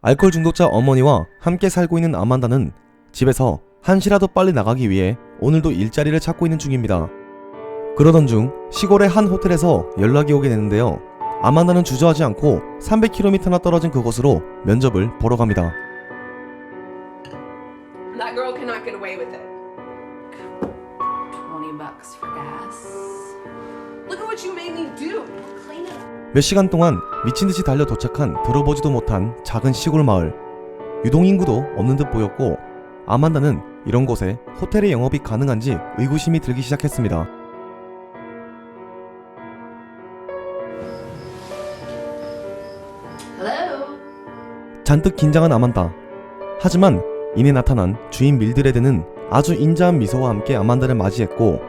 알코올 중독자 어머니와 함께 살고 있는 아만다는 집에서 한시라도 빨리 나가기 위해 오늘도 일자리를 찾고 있는 중입니다. 그러던 중 시골의 한 호텔에서 연락이 오게 되는데요. 아만다는 주저하지 않고 300km나 떨어진 그곳으로 면접을 보러 갑니다. That girl cannot get away with it. $20 for gas. Look at what you made me do. Clean it up. 몇 시간 동안 미친듯이 달려 도착한 들어보지도 못한 작은 시골 마을. 유동인구도 없는 듯 보였고 아만다는 이런 곳에 호텔의 영업이 가능한지 의구심이 들기 시작했습니다. Hello? 잔뜩 긴장한 아만다. 하지만 이내 나타난 주인 밀드레드는 아주 인자한 미소와 함께 아만다를 맞이했고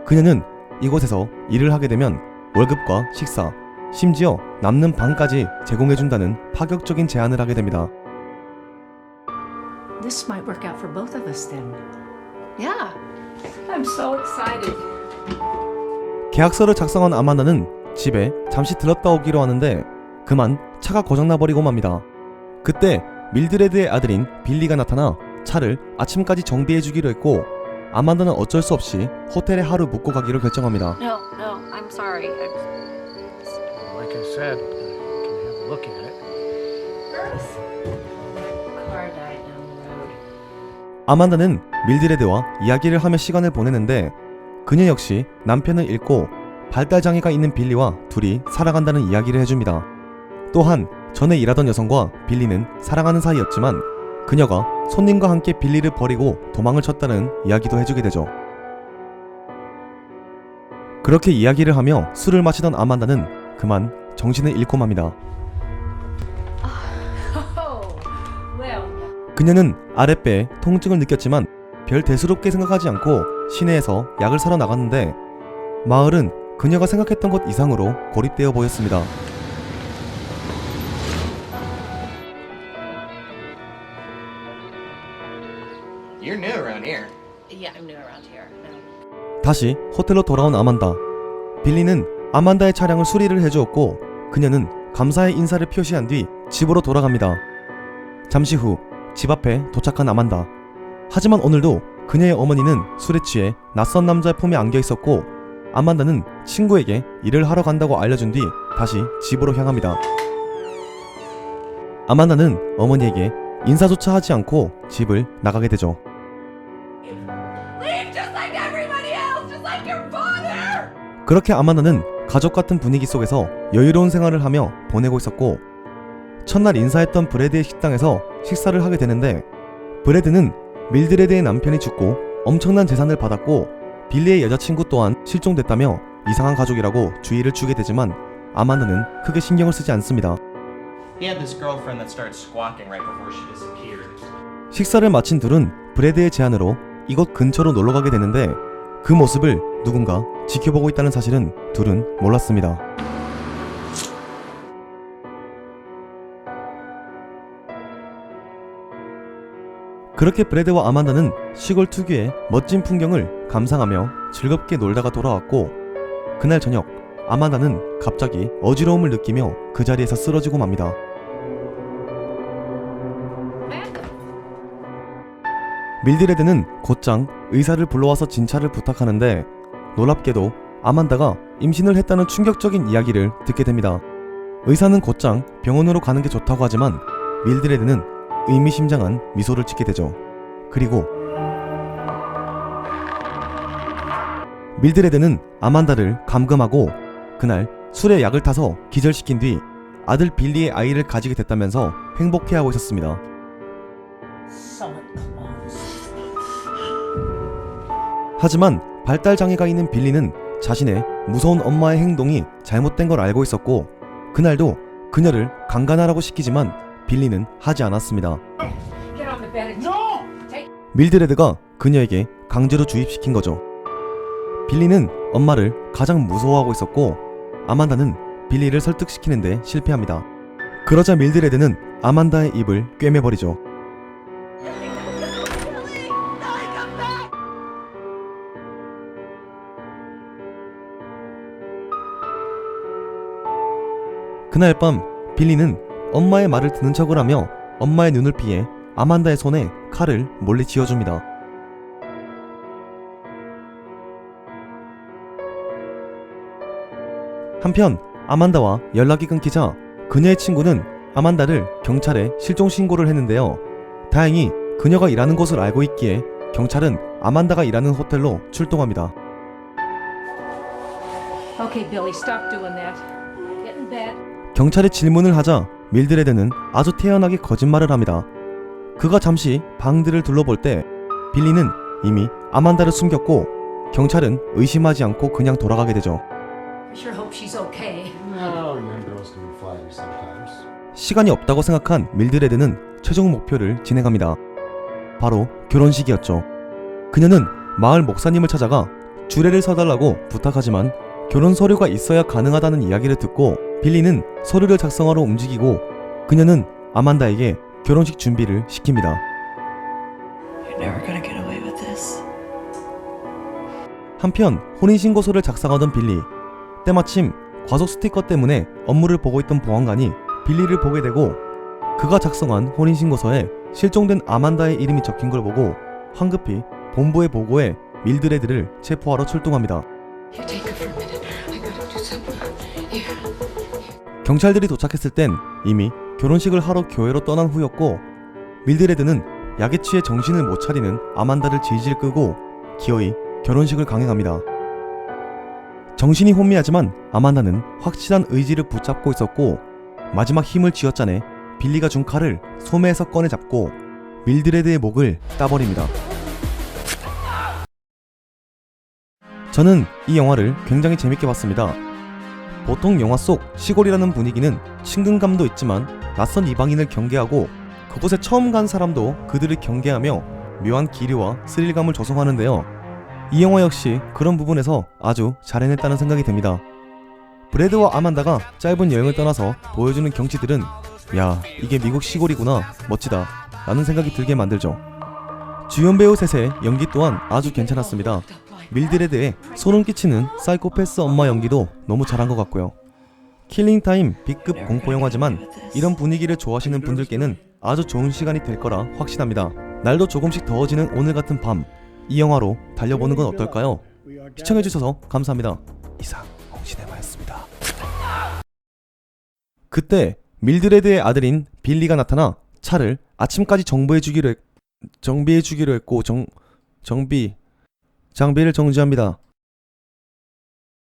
그녀는 이곳에서 일을 하게 되면 월급과 식사, 심지어 남는 방까지 제공해준다는 파격적인 제안을 하게 됩니다. This might work out for both of us then. Yeah. I'm so excited. 계약서를 작성한 아만다는 집에 잠시 들렀다 오기로 하는데 그만 차가 고장나버리고 맙니다. 그때 밀드레드의 아들인 빌리가 나타나 차를 아침까지 정비해주기로 했고 아만다는 어쩔 수 없이 호텔에 하루 묵고 가기로 결정합니다. No, I'm sorry. Like I said, can you have a look at it? Car died down the road. 아만다는 밀드레드와 이야기를 하며 시간을 보내는데 그녀 역시 남편을 잃고 발달장애가 있는 빌리와 둘이 살아간다는 이야기를 해줍니다. 또한 전에 일하던 여성과 빌리는 사랑하는 사이였지만 그녀가 손님과 함께 빌리를 버리고 도망을 쳤다는 이야기도 해주게 되죠. 그렇게 이야기를 하며 술을 마시던 아만다는 그만 정신을 잃고 맙니다. Oh, well. 그녀는 아랫배에 통증을 느꼈지만 별 대수롭게 생각하지 않고 시내에서 약을 사러 나갔는데 마을은 그녀가 생각했던 것 이상으로 고립되어 보였습니다. You're new around here. Yeah, I'm new around here. No. 다시 호텔로 돌아온 아만다. 빌리는 아만다의 차량을 수리를 해주었고 그녀는 감사의 인사를 표시한 뒤 집으로 돌아갑니다. 잠시 후 집 앞에 도착한 아만다. 하지만 오늘도 그녀의 어머니는 술에 취해 낯선 남자의 품에 안겨 있었고 아만다는 친구에게 일을 하러 간다고 알려준 뒤 다시 집으로 향합니다. 아만다는 어머니에게 인사조차 하지 않고 집을 나가게 되죠. Leave just like everybody else, just like your father. 그렇게 아만다는 가족 같은 분위기 속에서 여유로운 생활을 하며 보내고 있었고 첫날 인사했던 브래드의 식당에서 식사를 하게 되는데 브래드는 밀드레드의 남편이 죽고 엄청난 재산을 받았고 빌리의 여자친구 또한 실종됐다며 이상한 가족이라고 주의를 주게 되지만 아만다는 크게 신경을 쓰지 않습니다. He had this girlfriend that started squawking right before she disappeared. 식사를 마친 둘은 브래드의 제안으로 이곳 근처로 놀러가게 되는데 그 모습을 누군가 지켜보고 있다는 사실은 둘은 몰랐습니다. 그렇게 브래드와 아만다는 시골 특유의 멋진 풍경을 감상하며 즐겁게 놀다가 돌아왔고 그날 저녁 아만다는 갑자기 어지러움을 느끼며 그 자리에서 쓰러지고 맙니다. 밀드레드는 곧장 의사를 불러와서 진찰을 부탁하는데 놀랍게도 아만다가 임신을 했다는 충격적인 이야기를 듣게 됩니다. 의사는 곧장 병원으로 가는 게 좋다고 하지만 밀드레드는 의미심장한 미소를 짓게 되죠. 그리고 밀드레드는 아만다를 감금하고 그날 술에 약을 타서 기절시킨 뒤 아들 빌리의 아이를 가지게 됐다면서 행복해하고 있었습니다. 하지만 발달장애가 있는 빌리는 자신의 무서운 엄마의 행동이 잘못된 걸 알고 있었고 그날도 그녀를 강간하라고 시키지만 빌리는 하지 않았습니다. Get on the bed and 밀드레드가 그녀에게 강제로 주입시킨 거죠. 빌리는 엄마를 가장 무서워하고 있었고 아만다는 빌리를 설득시키는데 실패합니다. 그러자 밀드레드는 아만다의 입을 꿰매버리죠. 그날 밤 빌리는 엄마의 말을 듣는 척을 하며 엄마의 눈을 피해 아만다의 손에 칼을 몰래 쥐어줍니다. 한편 아만다와 연락이 끊기자 그녀의 친구는 아만다를 경찰에 실종 신고를 했는데요. 다행히 그녀가 일하는 곳을 알고 있기에 경찰은 아만다가 일하는 호텔로 출동합니다. Okay, Billy, stop doing that. Get in bed. 경찰이 질문을 하자 밀드레드는 아주 태연하게 거짓말을 합니다. 그가 잠시 방들을 둘러볼 때 빌리는 이미 아만다를 숨겼고 경찰은 의심하지 않고 그냥 돌아가게 되죠. I sure hope she's okay. No, young girls can be flighty sometimes. 시간이 없다고 생각한 밀드레드는 최종 목표를 진행합니다. 바로 결혼식이었죠. 그녀는 마을 목사님을 찾아가 주례를 서달라고 부탁하지만 결혼 서류가 있어야 가능하다는 이야기를 듣고 빌리는 서류를 작성하러 움직이고 그녀는 아만다에게 결혼식 준비를 시킵니다. You're never gonna get away with this. 한편 혼인신고서를 작성하던 빌리, 때마침 과속 스티커 때문에 업무를 보고 있던 보안관이 빌리를 보게 되고 그가 작성한 혼인신고서에 실종된 아만다의 이름이 적힌 걸 보고 황급히 본부에 보고해 밀드레드를 체포하러 출동합니다. You take her for a minute. I gotta do something. Here. 경찰들이 도착했을 땐 이미 결혼식을 하러 교회로 떠난 후였고 밀드레드는 약에 취해 정신을 못 차리는 아만다를 질질 끄고 기어이 결혼식을 강행합니다. 정신이 혼미하지만 아만다는 확실한 의지를 붙잡고 있었고 마지막 힘을 쥐어짜내 빌리가 준 칼을 소매에서 꺼내 잡고 밀드레드의 목을 따버립니다. 저는 이 영화를 굉장히 재밌게 봤습니다. 보통 영화 속 시골이라는 분위기는 친근감도 있지만 낯선 이방인을 경계하고 그곳에 처음 간 사람도 그들을 경계하며 묘한 기류와 스릴감을 조성하는데요. 이 영화 역시 그런 부분에서 아주 잘 해냈다는 생각이 듭니다. 브래드와 아만다가 짧은 여행을 떠나서 보여주는 경치들은 야, 이게 미국 시골이구나, 멋지다 라는 생각이 들게 만들죠. 주연 배우 셋의 연기 또한 아주 괜찮았습니다. 밀드레드의 소름 끼치는 사이코패스 엄마 연기도 너무 잘한 것 같고요. 킬링타임 B급 공포영화지만 이런 분위기를 좋아하시는 분들께는 아주 좋은 시간이 될 거라 확신합니다. 날도 조금씩 더워지는 오늘 같은 밤, 이 영화로 달려보는 건 어떨까요? 시청해주셔서 감사합니다. 이상 홍시네마였습니다. 그때 밀드레드의 아들인 빌리가 나타나 차를 아침까지 정비해주기로 했고 장비를 정지합니다.